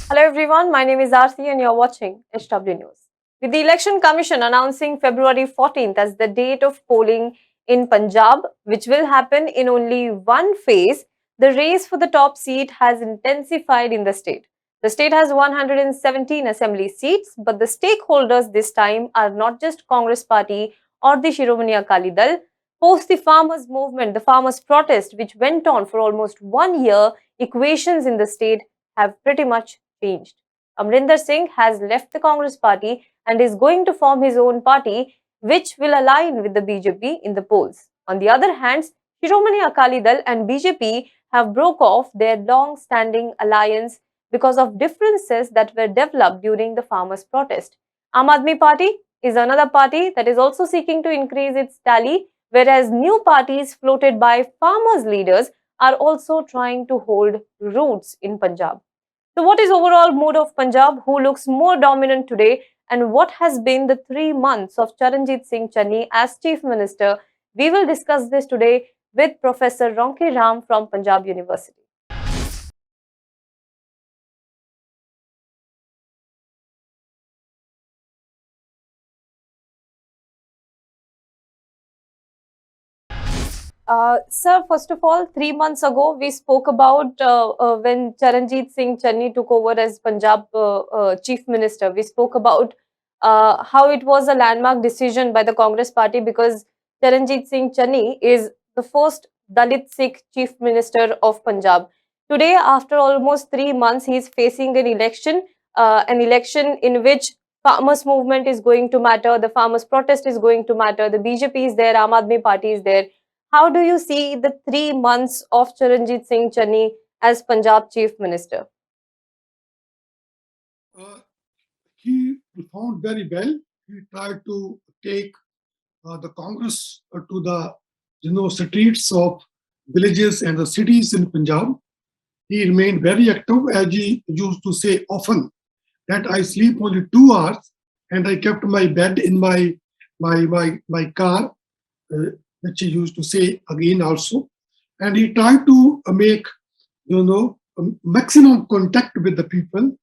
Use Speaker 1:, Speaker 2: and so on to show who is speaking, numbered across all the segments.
Speaker 1: Hello everyone, my name is Arthi and you're watching HW News. With the Election Commission announcing February 14th as the date of polling in Punjab, which will happen in only one phase, the race for the top seat has intensified in the state. The state has 117 assembly seats, but the stakeholders this time are not just Congress Party or the Shiromani Akali Dal. Post the farmers' movement, the farmers' protest, which went on for almost 1 year, equations in the state have pretty much changed. Amrinder Singh has left the Congress party and is going to form his own party, which will align with the BJP in the polls. On the other hand, Shiromani Akali Dal and BJP have broke off their long-standing alliance because of differences that were developed during the farmers' protest. Aam Aadmi Party is another party that is also seeking to increase its tally, whereas new parties floated by farmers' leaders are also trying to hold roots in Punjab. So, what is overall mood of Punjab? Who looks more dominant today? And what has been the 3 months of Charanjit Singh Channi as Chief Minister? We will discuss this today with Professor Ronki Ram from Punjab University. Sir, first of all, 3 months ago, we spoke about when Charanjit Singh Channi took over as Punjab Chief Minister. We spoke about how it was a landmark decision by the Congress party because Charanjit Singh Channi is the first Dalit Sikh Chief Minister of Punjab. Today, after almost 3 months, he is facing an election in which farmers movement is going to matter, the farmers protest is going to matter, the BJP is there, Aam Aadmi Party is there. How do you see the 3 months of Charanjit Singh Channi as Punjab Chief Minister?
Speaker 2: Uh, he performed very well. He tried to take the Congress to the streets of villages and the cities in Punjab. He remained very active, as he used to say often, that I sleep only 2 hours, and I kept my bed in my car, which he used to say again also. And he tried to make maximum contact with the people.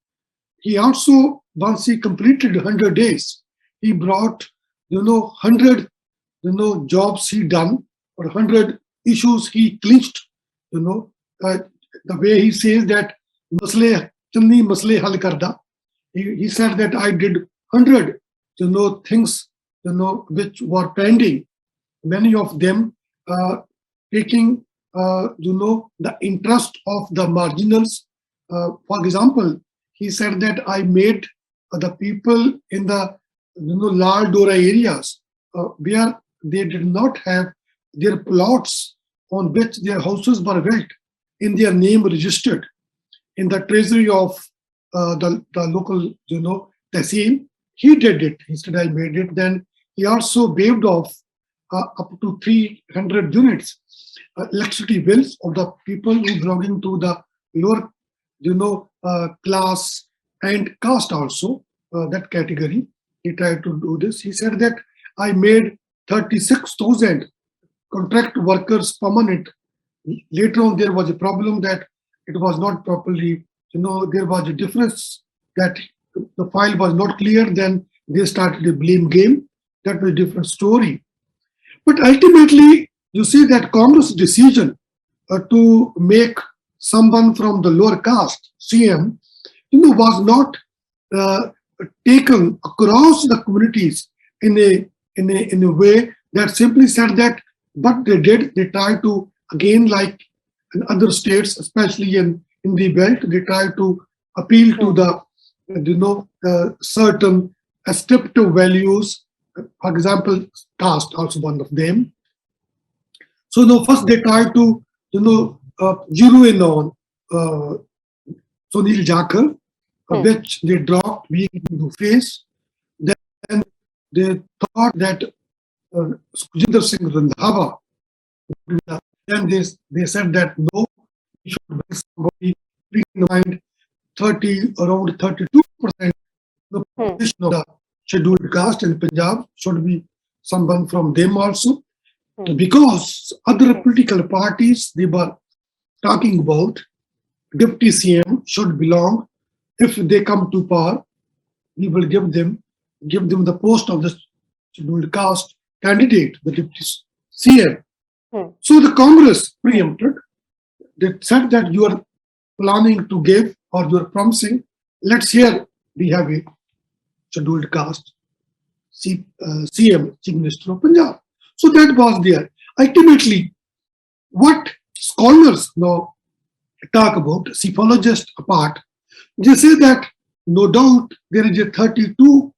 Speaker 2: He also, once he completed 100 days, he brought 100 jobs he done, or 100 issues he clinched. you know uh, the way he says that masle channi masle hal karda. He said that I did 100 things which were pending, many of them taking the interest of the marginals. For example, he said that I made the people in the Lal Dora areas where they did not have their plots on which their houses were built in their name registered in the treasury of the local tehsil. He did it. He said I made it. Then he also waived off up to 300 units electricity bills of the people who belonging to the lower class and caste also, that category. He tried to do this. He said that I made 36,000 contract workers permanent. Later on, there was a problem that it was not properly, there was a difference that the file was not clear. Then they started a blame game. That was a different story. But ultimately, you see that Congress decision to make someone from the lower caste CM, was not uh, taken across the communities in a way that simply said that. But they tried to, again, like in other states, especially in the belt, they tried to appeal to the certain ascriptive values. For example, caste also one of them. So now first they tried to zero in on uh, Sunil Jakar, which they dropped being into face. Then they thought that Sukhjinder Singh Randhawa. Then they said that no, we should bring somebody in mind 30, around 32% the population of the scheduled caste in Punjab should be someone from them also. Because other political parties, they were talking about deputy CM should belong if they come to power, we will give them the post of the scheduled caste candidate, the deputy CM.
Speaker 1: Hmm.
Speaker 2: So the Congress preempted. They said that you are planning to give or you are promising. Let's hear we have a scheduled caste CM, Chief Minister of Punjab. So that was there. Ultimately, what scholars now talk about, psephologists apart, they say that no doubt there is a 32%,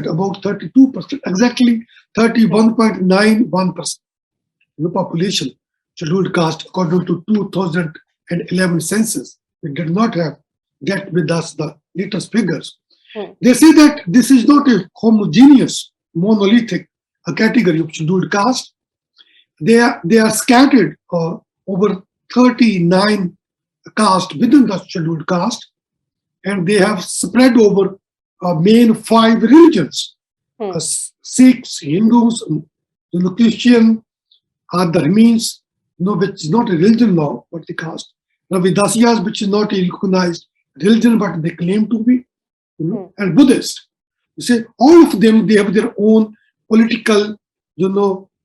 Speaker 2: about 32%, exactly 31.91% the population scheduled caste according to 2011 census. We did not have get with us the latest figures.
Speaker 1: Hmm.
Speaker 2: They say that this is not a homogeneous, monolithic category of scheduled caste. They are scattered over 39 caste within the scheduled caste, and they have spread over main 5 religions:
Speaker 1: Hmm.
Speaker 2: Sikhs, Hindus, Christian, Dharmis, which is not a religion now, but the caste. Ravidasyas, which is not a recognized religion, but they claim to be, and Buddhist. You see, all of them, they have their own political,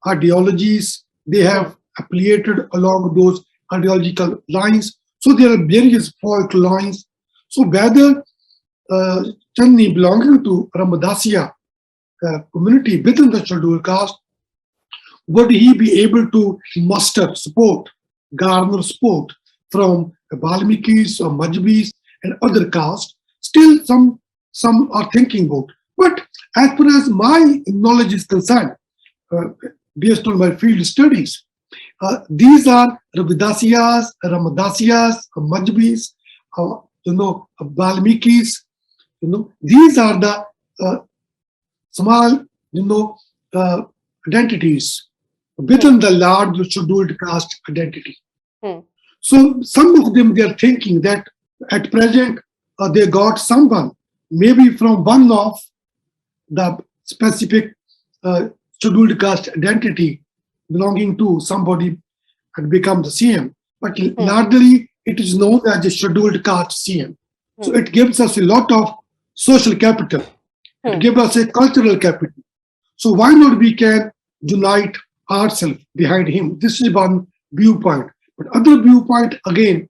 Speaker 2: ideologies. They have affiliated along those ideological lines. So there are various fault lines. So whether Channi belonging to Ramadasya community within the scheduled caste, would he be able to muster support, garner support from Valmikis or Majbis and other castes? Still, some are thinking about. But as far as my knowledge is concerned, based on my field studies, these are Ravidasyas, Ramadasyas, Majbis, Valmikis. These are the small, identities within the large scheduled caste identity.
Speaker 1: Hmm.
Speaker 2: So some of them, they are thinking that at present they got someone, maybe from one of the specific scheduled caste identity belonging to somebody and become the CM. But largely it is known as a scheduled caste CM. So it gives us a lot of social capital. It gives us a cultural capital. So why not we can unite ourselves behind him? This is one viewpoint. But other viewpoint again,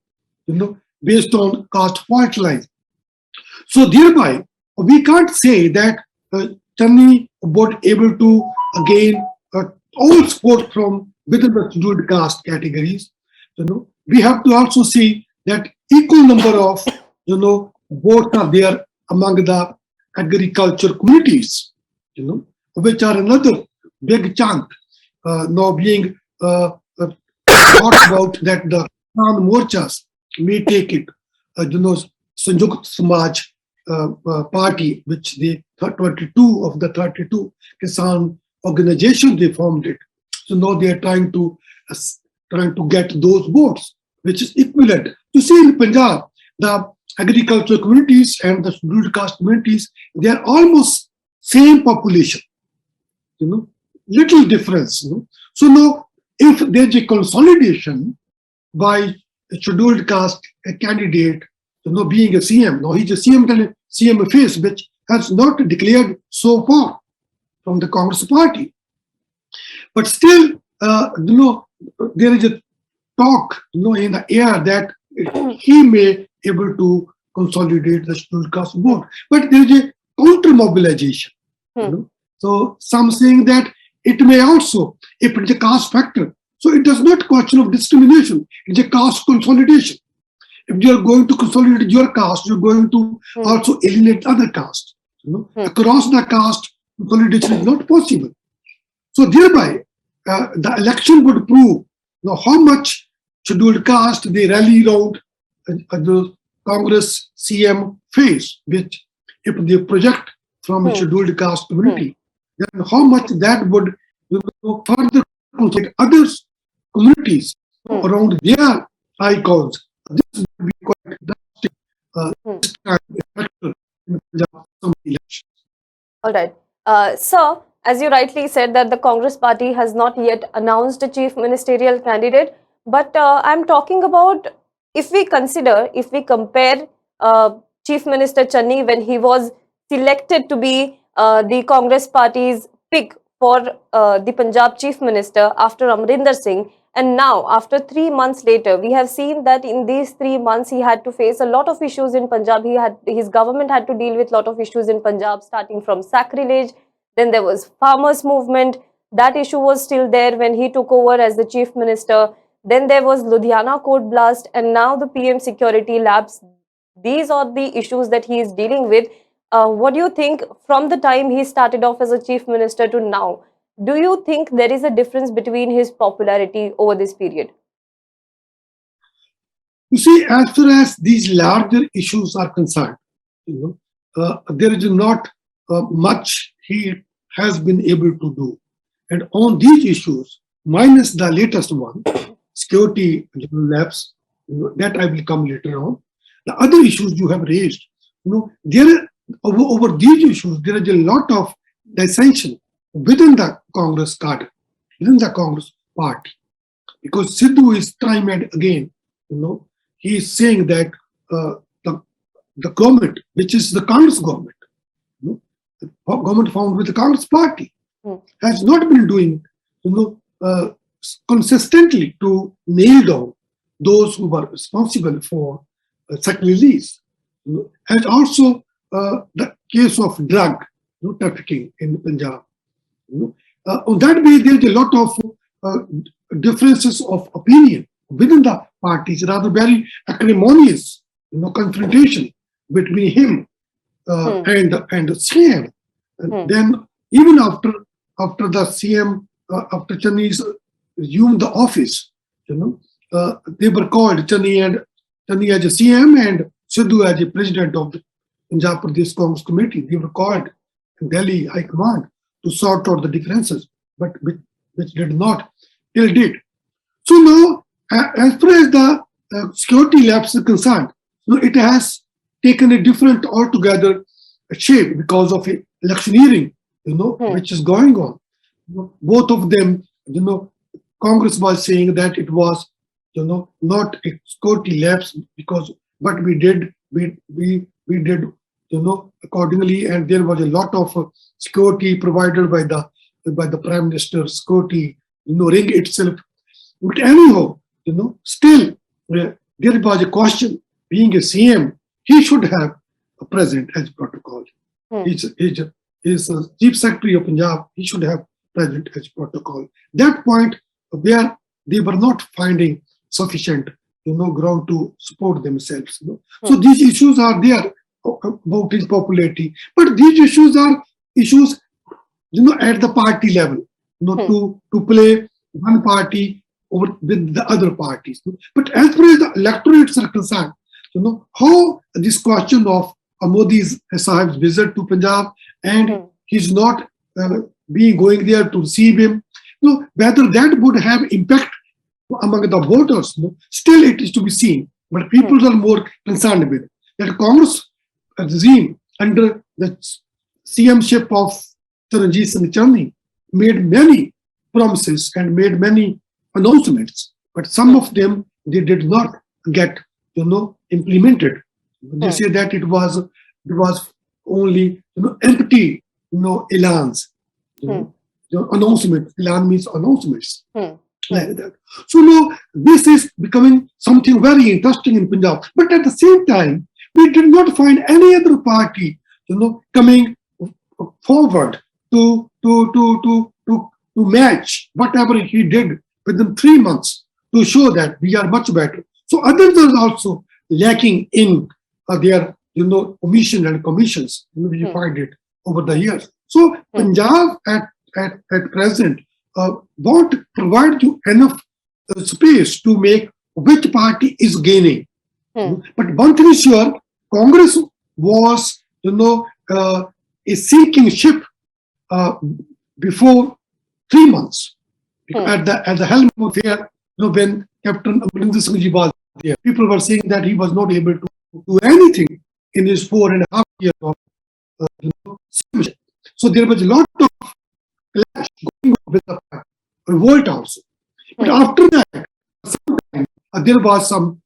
Speaker 2: based on caste fault lines. So thereby, we can't say that Channi was able to gain all support from within the scheduled caste categories. We have to also see that equal number of votes are there among the agriculture communities, which are another big chunk now being thought about that the Kisan Morchas may take it. Sanjukt Samaj party, which the 22 of the 32 Kisan organizations they formed it. So now they are trying to get those votes, which is equivalent. You see in Punjab, the agricultural communities and the scheduled caste communities, they are almost same population. Little difference. So now, if there's a consolidation by a scheduled caste candidate, being a CM, now he's a CM face, which has not declared so far from the Congress party. But still, there is a talk, in the air that he may able to consolidate the scheduled caste vote. But there is a counter mobilization. So some saying that it may also, if it's a caste factor, so it does not question of discrimination, it's a caste consolidation. If you are going to consolidate your caste, you're going to also alienate other castes. Across the caste, consolidation is not possible. So thereby, the election would prove how much scheduled caste they rally around the Congress CM phase, which if they project from a scheduled caste community, then how much that would further consolidate other communities around their icons. This would be quite drastic this time factor in some elections.
Speaker 1: All right. Sir, as you rightly said that the Congress party has not yet announced a chief ministerial candidate, but I'm talking about if we compare Chief Minister Channi when he was selected to be the Congress party's pick for the Punjab Chief Minister after Amrinder Singh. And now, after 3 months later, we have seen that in these 3 months, he had to face a lot of issues in Punjab. His government had to deal with a lot of issues in Punjab, starting from sacrilege. Then there was farmers' movement. That issue was still there when he took over as the chief minister. Then there was Ludhiana court blast, and now the PM security labs. These are the issues that he is dealing with. What do you think from the time he started off as a chief minister to now? Do you think there is a difference between his popularity over this period?
Speaker 2: You see, as far as these larger issues are concerned, there is not much he has been able to do. And on these issues, minus the latest one, security lapse, that I will come later on. The other issues you have raised, there over these issues, there is a lot of dissension within the Congress cadre, within the Congress party, because Sidhu is time and again, he is saying that the government, which is the Congress government, the government formed with the Congress party, has not been doing, consistently to nail down those who were responsible for such release. And also the case of drug trafficking in Punjab. On that way, there is a lot of differences of opinion within the parties, rather very acrimonious, confrontation between him and CM. And then even after the CM, after Channi's resumed the office, they were called Channi as a CM and Sidhu as a president of the Punjab Pradesh Congress Committee. They were called in Delhi High Command to sort out the differences, but which did not till date. So now, as far as the security lapse is concerned, it has taken a different altogether shape because of electioneering, which is going on. Both of them, Congress was saying that it was, not a security lapse but we did, accordingly, and there was a lot of security provided by the Prime Minister, security, ring itself. But anyhow, still there was a question. Being a CM, he should have a president as protocol. He's Chief Secretary of Punjab. He should have president as protocol. That point where they were not finding sufficient, ground to support themselves. So these issues are there about his popularity, but these issues are issues, at the party level, to play one party over with the other parties. But as far as the electorates are concerned, how this question of Modi's Sahib's visit to Punjab and he's not going there to receive him, whether that would have impact among the voters, still it is to be seen. But people are more concerned with that Congress regime under the CM-ship of Charanjit Singh Channi made many promises and made many announcements, but some of them they did not get, implemented. They say that it was only, empty, elans, announcement. Elan means announcements. Like that. So now this is becoming something very interesting in Punjab. But at the same time, we did not find any other party, coming forward to match whatever he did within 3 months to show that we are much better. So others are also lacking in their, omission and commissions. We find it over the years. So Punjab at present won't provide you enough space to make which party is gaining. But one thing is sure, Congress was, a sinking ship before 3 months at the helm of affair. When Captain Amrinder Singh was there, people were saying that he was not able to do anything in his 4.5 years of ship. So there was a lot of clash going on with the revolt also. But after that, sometime, there was some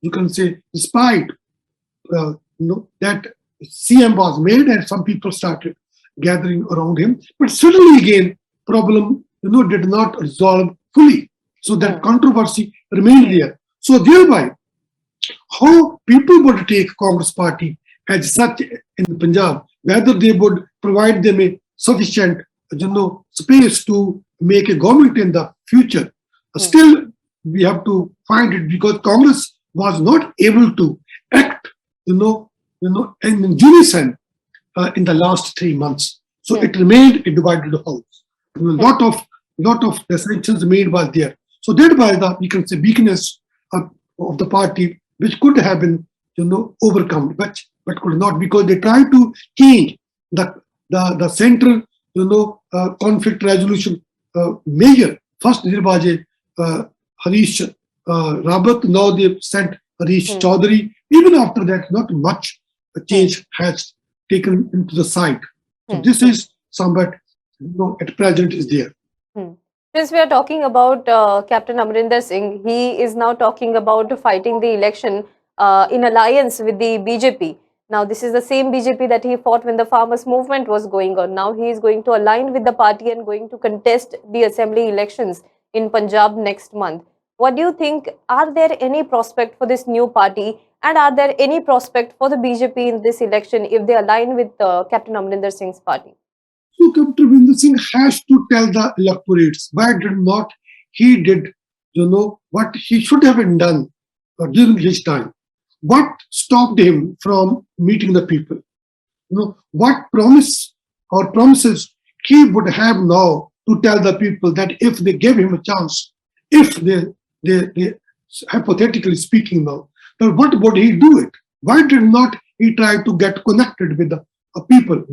Speaker 2: you can say, respite that CM was made, and some people started gathering around him. But suddenly again, problem did not resolve fully. So that controversy remained there. So thereby, how people would take Congress party as such in Punjab, whether they would provide them a sufficient space to make a government in the future. Still, we have to find it, because Congress was not able to act, in unison in the last 3 months. So it remained a divided house. Lot of dissensions made was there. So that was the, we can say, weakness of the party, which could have been overcome, but could not, because they tried to change the central conflict resolution measure. First there was a Harish Rawat, now they sent Harish Chaudhary. Even after that, not much change has taken into the side. So this is somewhat at present is there.
Speaker 1: Since we are talking about Captain Amarinder Singh, he is now talking about fighting the election in alliance with the BJP. Now, this is the same BJP that he fought when the farmers' movement was going on. Now, he is going to align with the party and going to contest the assembly elections in Punjab next month. What do you think? Are there any prospect for this new party, and are there any prospect for the BJP in this election if they align with Captain Amarinder Singh's party?
Speaker 2: So Captain Amarinder Singh has to tell the electorates why did not he did, what he should have done during his time. What stopped him from meeting the people? What promises he would have now to tell the people that if they gave him a chance, if they hypothetically speaking now, then what would he do it? Why did not he try to get connected with the people?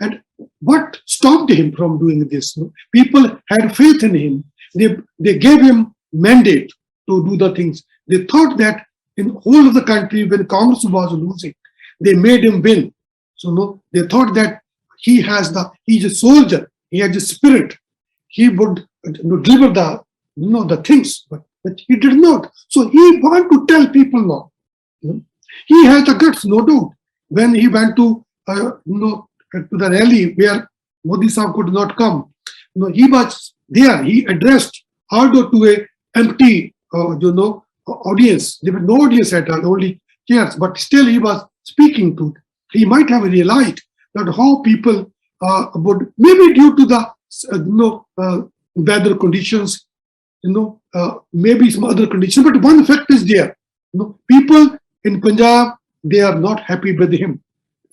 Speaker 2: And what stopped him from doing this? People had faith in him. They gave him mandate to do the things. They thought that in whole of the country, when Congress was losing, they made him win. So they thought that he's a soldier. He has a spirit. He would deliver the things, but he did not. So he wanted to tell people now. He has the guts, no doubt. When he went to the rally where Modi Sahib could not come, he was there. He addressed, although to a empty, audience. There was no audience at all, only chairs. But still, he was speaking to. He might have realized that how people would, maybe due to the weather conditions, maybe some other conditions. But one fact is there. People in Punjab, they are not happy with him.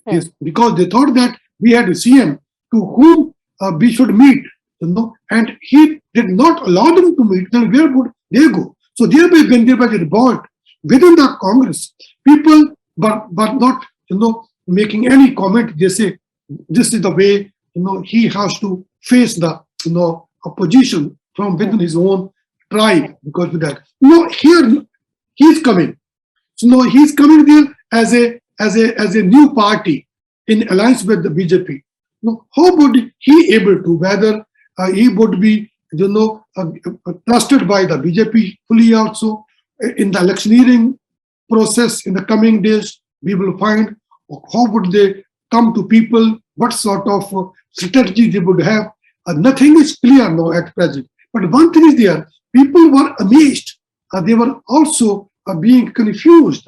Speaker 2: Yes, because they thought that we had a CM to whom we should meet, and he did not allow them to meet. Then where would they go? So thereby, when there was a revolt within the Congress, people were not, making any comment. They say this is the way, he has to face the, opposition from within his own tribe because of that. Here he's coming. So he's coming there as a new party in alliance with the BJP. How would he able to, whether he would be, trusted by the BJP fully also in the electioneering process in the coming days? We will find how would they come to people, what sort of strategy they would have. Nothing is clear now at present. But one thing is there, people were amazed. They were also being confused,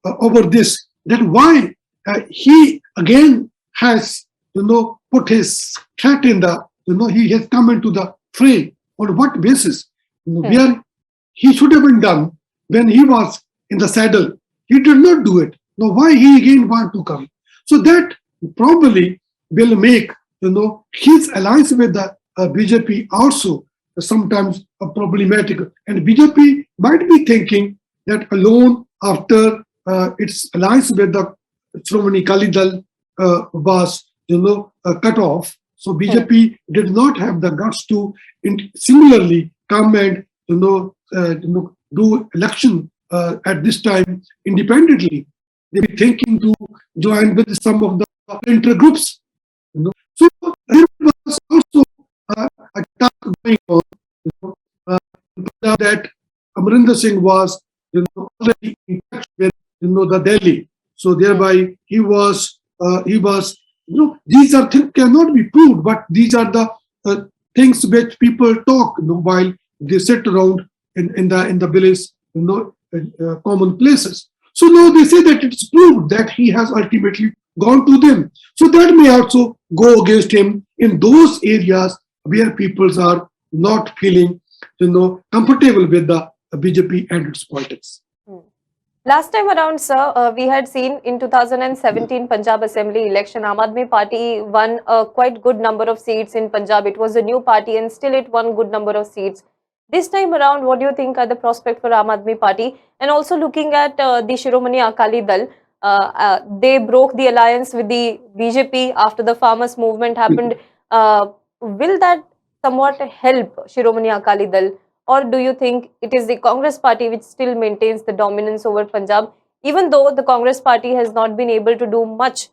Speaker 2: over this, that why he again has, put his cat in the, he has come into the fray. On what basis? Where he should have been done when he was in the saddle. He did not do it. Now why he again want to come? So that probably will make, his alliance with the BJP also sometimes problematic. And BJP might be thinking that alone after its alliance with the Sh੍ਰੋਮਣੀ Akali Dal was, cut off. So BJP did not have the guts to similarly come and do election at this time independently. They be thinking to join with some of the intergroups. So there was also a talk going on that Amarinder Singh was already in touch with the Delhi. So thereby he was these are things cannot be proved, but these are the things which people talk while they sit around in the village, common places. So now they say that it's proved that he has ultimately gone to them. So that may also go against him in those areas where peoples are not feeling, comfortable with the BJP and its politics.
Speaker 1: Last time around, sir, we had seen in 2017 Punjab Assembly election, Aam Aadmi Party won a quite good number of seats in Punjab. It was a new party and still it won good number of seats. This time around, what do you think are the prospect for Aam Aadmi Party? And also looking at the Shiromani Akali Dal, they broke the alliance with the BJP after the farmers' movement happened. Will that somewhat help Shiromani Akali Dal? Or do you think it is the Congress party which still maintains the dominance over Punjab, even though the Congress party has not been able to do much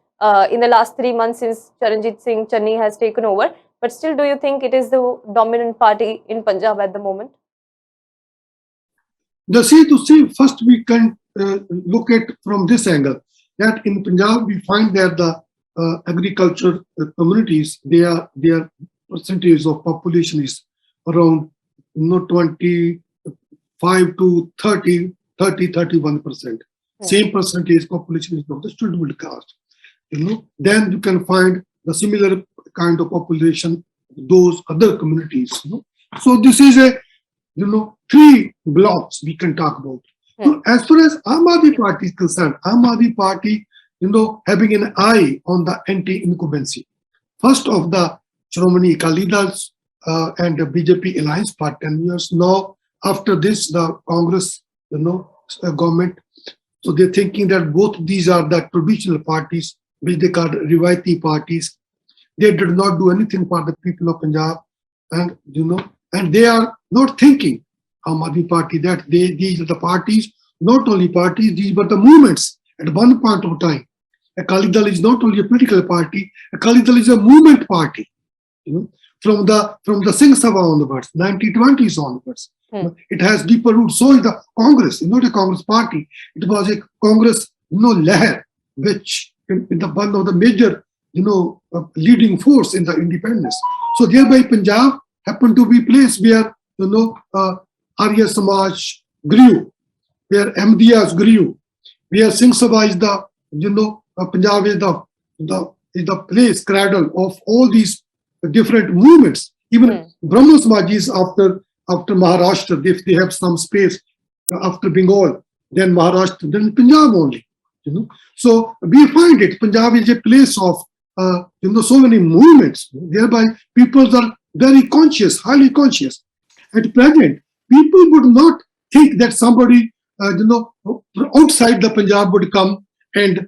Speaker 1: in the last 3 months since Charanjit Singh Channi has taken over? But still, do you think it is the dominant party in Punjab at the moment?
Speaker 2: First we can look at from this angle that in Punjab we find that the agriculture communities, their percentage of population is around 25 to 31%. Same percentage population is of the scheduled caste. Then you can find the similar kind of population those other communities. So this is a three blocks we can talk about. So as far as Aam Aadmi Party is concerned, Aam Aadmi Party, having an eye on the anti-incumbency. First of the Shiromani Akali Dal and the BJP alliance for 10 years. Now, after this, the Congress, government. So they're thinking that both these are the traditional parties, which they call Rivaiti parties. They did not do anything for the people of Punjab, and and they are not thinking, Aam Aadmi Party, that these are the parties, not only parties, these were the movements at one point of time. Akali Dal is not only a political party, Akali Dal is a movement party. From the Singh Sabha onwards, 1920s onwards. It has deeper roots. So is the Congress, not a Congress party. It was a Congress, Leher, which in the one of the major, leading force in the independence. So thereby Punjab happened to be a place where, Arya Samaj grew, where Ahmadiyas grew, where Singh Sabha is the, Punjab is the place, cradle of all these different movements. Even Brahmo Samajis after Maharashtra, if they have some space after Bengal, then Maharashtra, then Punjab only. So we find it, Punjab is a place of so many movements. Thereby people are very conscious, highly conscious. At present, people would not think that somebody outside the Punjab would come and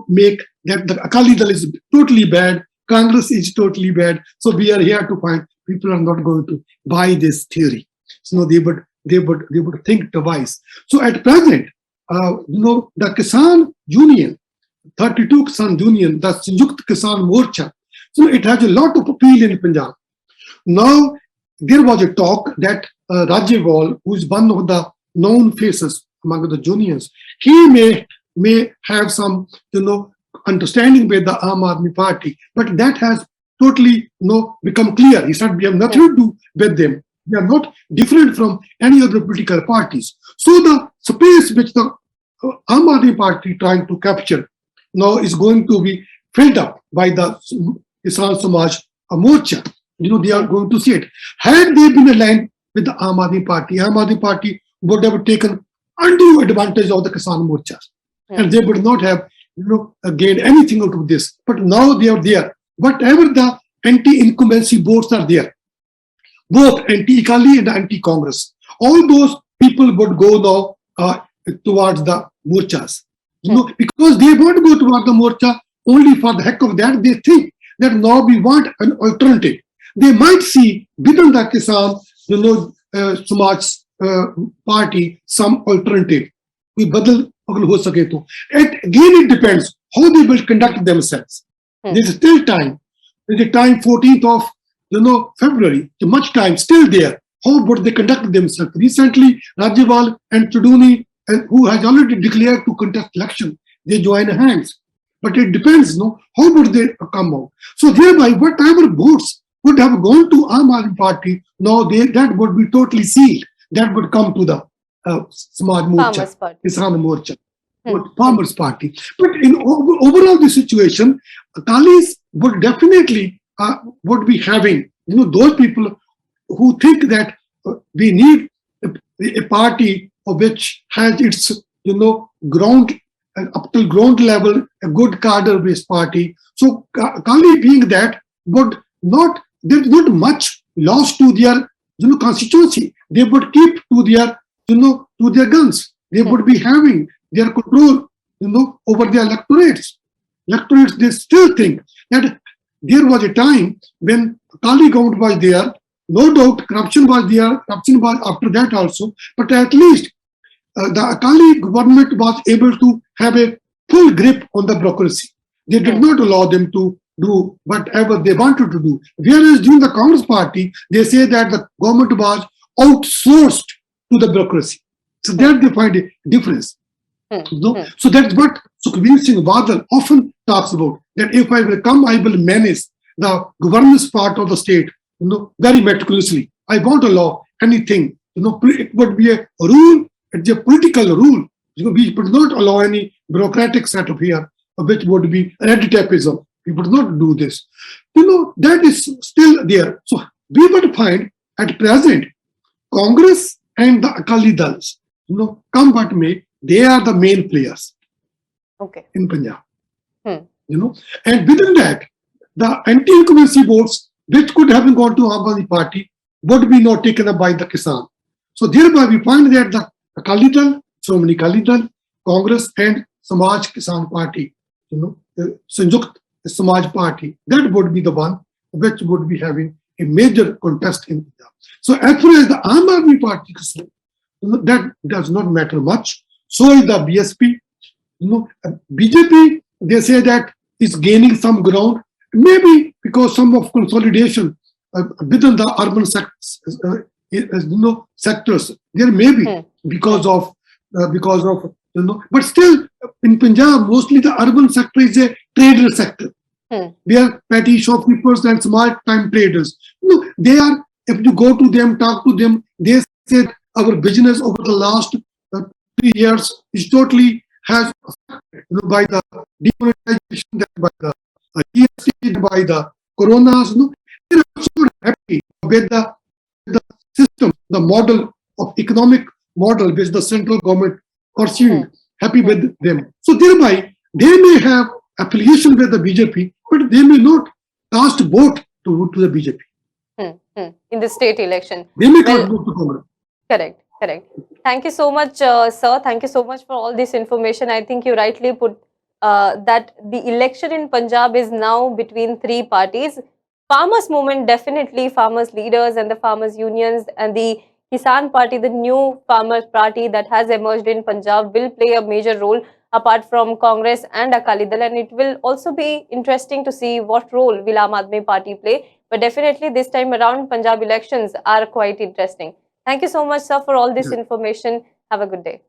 Speaker 2: make that the Akali Dal is totally bad, Congress is totally bad. So we are here to find people are not going to buy this theory. So they would think twice. So at present, the Kisan Union, 32 Kisan Union, the Sanjukt Kisan Morcha, so it has a lot of appeal in Punjab. Now there was a talk that Rajewal, who is one of the known faces among the unions, he may have some understanding with the Aam Aadmi Party, but that has totally become clear. He said we have nothing to do with them. They are not different from any other political parties. So the space which the Aam Aadmi Party trying to capture now is going to be filled up by the Kisan Samaj Morcha. They are going to see it. Had they been aligned with the Aam Aadmi Party would have taken undue advantage of the Kisan Morchas. And they would not have gained anything out of this. But now they are there. Whatever the anti-incumbency votes are there, both anti-Akali and anti-Congress, all those people would go now towards the Morchas. Because they won't go towards the Morcha only for the heck of that. They think that now we want an alternative. They might see within the Kisan, Samaj party some alternative. It depends how they will conduct themselves. There is still time. There is time 14th of February. Much time still there. How would they conduct themselves? Recently, Rajewal and Chuduni, who has already declared to contest election, they join hands. But it depends, no, how would they come out? So thereby, whatever votes would have gone to Aam Aadmi Party, now that would be totally sealed. That would come to the Samaj Morcha,
Speaker 1: Farmers Party.
Speaker 2: Kisan Morcha,
Speaker 1: Hmm.
Speaker 2: Farmers Party. But in overall the situation, Akalis would definitely would be having, those people who think that we need a party which has its, ground up till ground level, a good cadre-based party. So Kali being that would not, there's not much loss to their, constituency. They would keep to their, to their guns. They would be having their control, over their electorates. Electorates, they still think that there was a time when Kali government was there. No doubt, corruption was there. Corruption was after that also. But at least the Akali government was able to have a full grip on the bureaucracy. They did not allow them to do whatever they wanted to do. Whereas during the Congress party, they say that the government was outsourced to the bureaucracy. So that they find a difference. So that's what Sukhbir Singh Badal often talks about, that if I will come, I will manage the governance part of the state, very meticulously. I won't allow anything, it would be a rule. It's a political rule. We would not allow any bureaucratic setup here, which would be red tapeism. We would not do this. That is still there. So we would find at present, Congress and the Akali Dals, come what may, they are the main players in Punjab. And within that, the anti-incumbency votes, which could have gone to Aam Aadmi Party, would be not taken up by the Kisan. So thereby we find that the Akali Dal, Sh੍ਰੋਮਣੀ Akali Dal, Congress and Samaj Kisan Party, Sanjukt Samaj Party, that would be the one which would be having a major contest in Punjab. So as far as the Aam Aadmi Party is concerned, that does not matter much. So is the BSP. BJP, they say that is gaining some ground, maybe because some of consolidation within the urban sectors. There may be because of but still in Punjab, mostly the urban sector is a trader sector. They are petty shopkeepers and small time traders. They are, if you go to them, talk to them, they said our business over the last 3 years is totally has affected, by the demonetization, by the GST, by the coronas. They are so happy with the system, the model of economic model which the central government pursuing, happy with them. So thereby, they may have affiliation with the BJP, but they may not cast vote to the BJP.
Speaker 1: In the state election.
Speaker 2: They may cast vote to Congress.
Speaker 1: Correct. Thank you so much, sir. Thank you so much for all this information. I think you rightly put that the election in Punjab is now between three parties. Farmers movement, definitely farmers leaders and the farmers unions and the Kisan Party, the new farmers party that has emerged in Punjab, will play a major role apart from Congress and Akali Dal, and it will also be interesting to see what role will Aam Aadmi Party play. But definitely this time around, Punjab elections are quite interesting. Thank you so much, sir, for all this information. Have a good day.